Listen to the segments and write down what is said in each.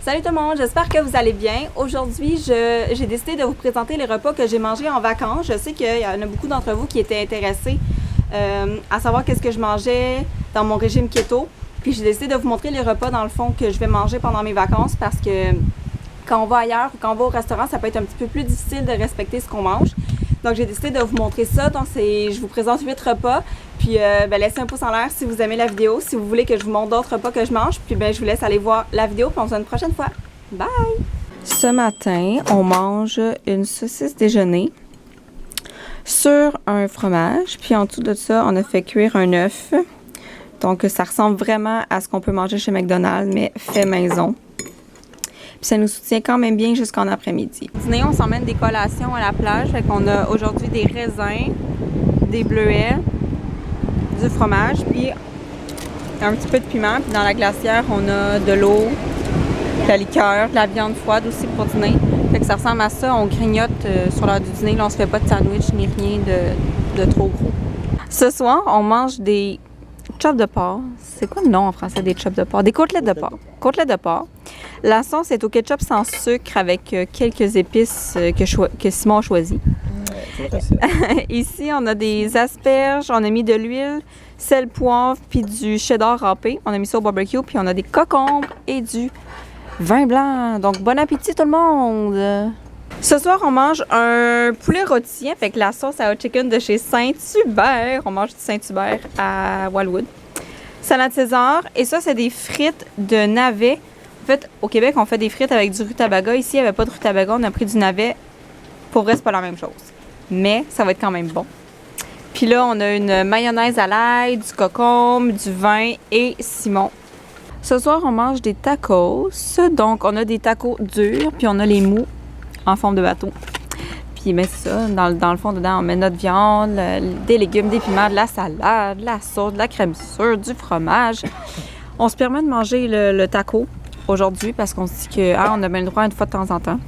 Salut tout le monde, j'espère que vous allez bien. Aujourd'hui, j'ai décidé de vous présenter les repas que j'ai mangés en vacances. Je sais qu'il y en a beaucoup d'entre vous qui étaient intéressés à savoir qu'est-ce que je mangeais dans mon régime keto. Puis j'ai décidé de vous montrer les repas dans le fond que je vais manger pendant mes vacances parce que quand on va ailleurs ou quand on va au restaurant, ça peut être un petit peu plus difficile de respecter ce qu'on mange. Donc j'ai décidé de vous montrer ça. Donc je vous présente 8 repas. Puis laissez un pouce en l'air si vous aimez la vidéo, si vous voulez que je vous montre d'autres repas que je mange. Puis je vous laisse aller voir la vidéo, puis on se voit une prochaine fois. Bye! Ce matin, on mange une saucisse déjeuner sur un fromage. Puis en dessous de ça, on a fait cuire un œuf. Donc ça ressemble vraiment à ce qu'on peut manger chez McDonald's, mais fait maison. Puis ça nous soutient quand même bien jusqu'en après-midi. Dîner, on s'emmène des collations à la plage. Fait qu'on a aujourd'hui des raisins, des bleuets, du fromage, puis un petit peu de piment. Puis dans la glacière, on a de l'eau, de la liqueur, de la viande froide aussi pour dîner. Fait que ça ressemble à ça. On grignote sur l'heure du dîner. Là, on se fait pas de sandwich ni rien de trop gros. Ce soir, on mange des chops de porc. C'est quoi le nom en français des chops de porc? Des côtelettes de porc. Côtelettes de porc. La sauce est au ketchup sans sucre avec quelques épices que Simon a choisi. Ici, on a des asperges, on a mis de l'huile, sel, poivre, puis du cheddar râpé. On a mis ça au barbecue, puis on a des concombres et du vin blanc. Donc, bon appétit tout le monde! Ce soir, on mange un poulet rôti avec la sauce à hot chicken de chez Saint-Hubert. On mange du Saint-Hubert à Wildwood. Salade César. Et ça, c'est des frites de navet. En fait, au Québec, on fait des frites avec du rutabaga. Ici, il n'y avait pas de rutabaga. On a pris du navet. Pour vrai, c'est pas la même chose. Mais ça va être quand même bon. Puis là, on a une mayonnaise à l'ail, du concombre, du vin et Simon. Ce soir, on mange des tacos. Donc, on a des tacos durs, puis on a les mous en forme de bateau. Puis, ben, c'est ça. Dans le fond, dedans, on met notre viande, des légumes, des piments, de la salade, de la sauce, de la crème sûre, du fromage. On se permet de manger le taco aujourd'hui parce qu'on se dit qu'on a bien le droit une fois de temps en temps.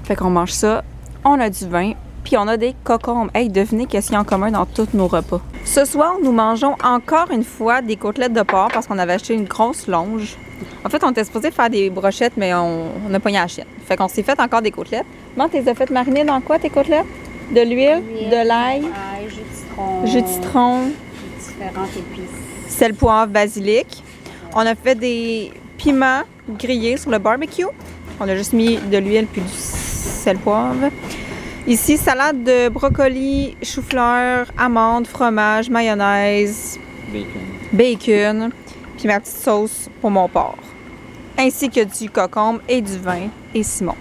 Fait qu'on mange ça. On a du vin. Puis on a des concombres. Hey, devinez qu'est-ce qu'il y a en commun dans tous nos repas. Ce soir, nous mangeons encore une fois des côtelettes de porc parce qu'on avait acheté une grosse longe. En fait, on était supposé faire des brochettes, mais on a pogné à la chienne. Fait qu'on s'est fait encore des côtelettes. Comment tu les as faites mariner dans quoi, tes côtelettes? De l'huile, de l'ail, jus de citron, différentes épices. Sel, poivre, basilic. On a fait des piments grillés sur le barbecue. On a juste mis de l'huile puis du sel, poivre. Ici, salade de brocoli, chou-fleur, amandes, fromage, mayonnaise, bacon, puis ma petite sauce pour mon porc. Ainsi que du concombre et du vin et Simon.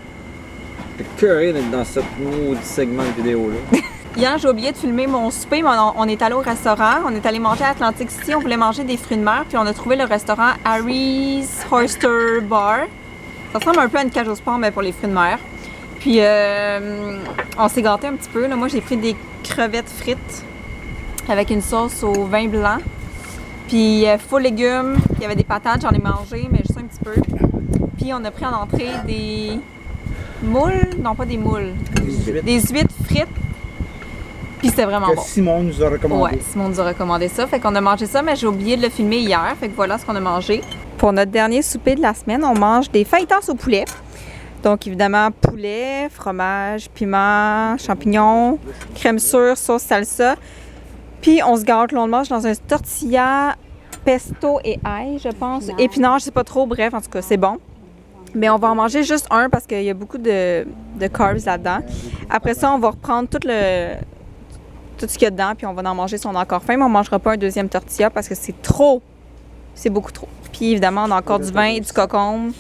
C'est curieux d'être dans ce maudit segment de vidéo-là. Hier, j'ai oublié de filmer mon souper, mais on est allé au restaurant. On est allé manger à Atlantic City. On voulait manger des fruits de mer, puis on a trouvé le restaurant Harry's Oyster Bar. Ça ressemble un peu à une cage au sport, mais pour les fruits de mer. Puis, on s'est gâté un petit peu. Là. Moi, j'ai pris des crevettes frites avec une sauce au vin blanc. Puis, full légumes. Il y avait des patates, j'en ai mangé, mais juste un petit peu. Puis, on a pris en entrée des moules. Non, pas des moules. Des huîtres frites. Puis, c'était vraiment bon. Simon nous a recommandé. Ouais, Simon nous a recommandé ça. Fait qu'on a mangé ça, mais j'ai oublié de le filmer hier. Fait que voilà ce qu'on a mangé. Pour notre dernier souper de la semaine, on mange des fajitas au poulet. Donc, évidemment, poulet, fromage, piment, champignons, crème sûre, sauce salsa. Puis, on se gâte, là, on le mange dans un tortilla, pesto et ail, je pense. Épinards, je sais pas trop. Bref, en tout cas, c'est bon. Mais on va en manger juste un parce qu'il y a beaucoup de carbs là-dedans. Après ça, on va reprendre tout ce qu'il y a dedans, puis on va en manger si on a encore faim. Mais on ne mangera pas un deuxième tortilla parce que c'est trop. C'est beaucoup trop. Puis, évidemment, on a encore du vin et du concombre.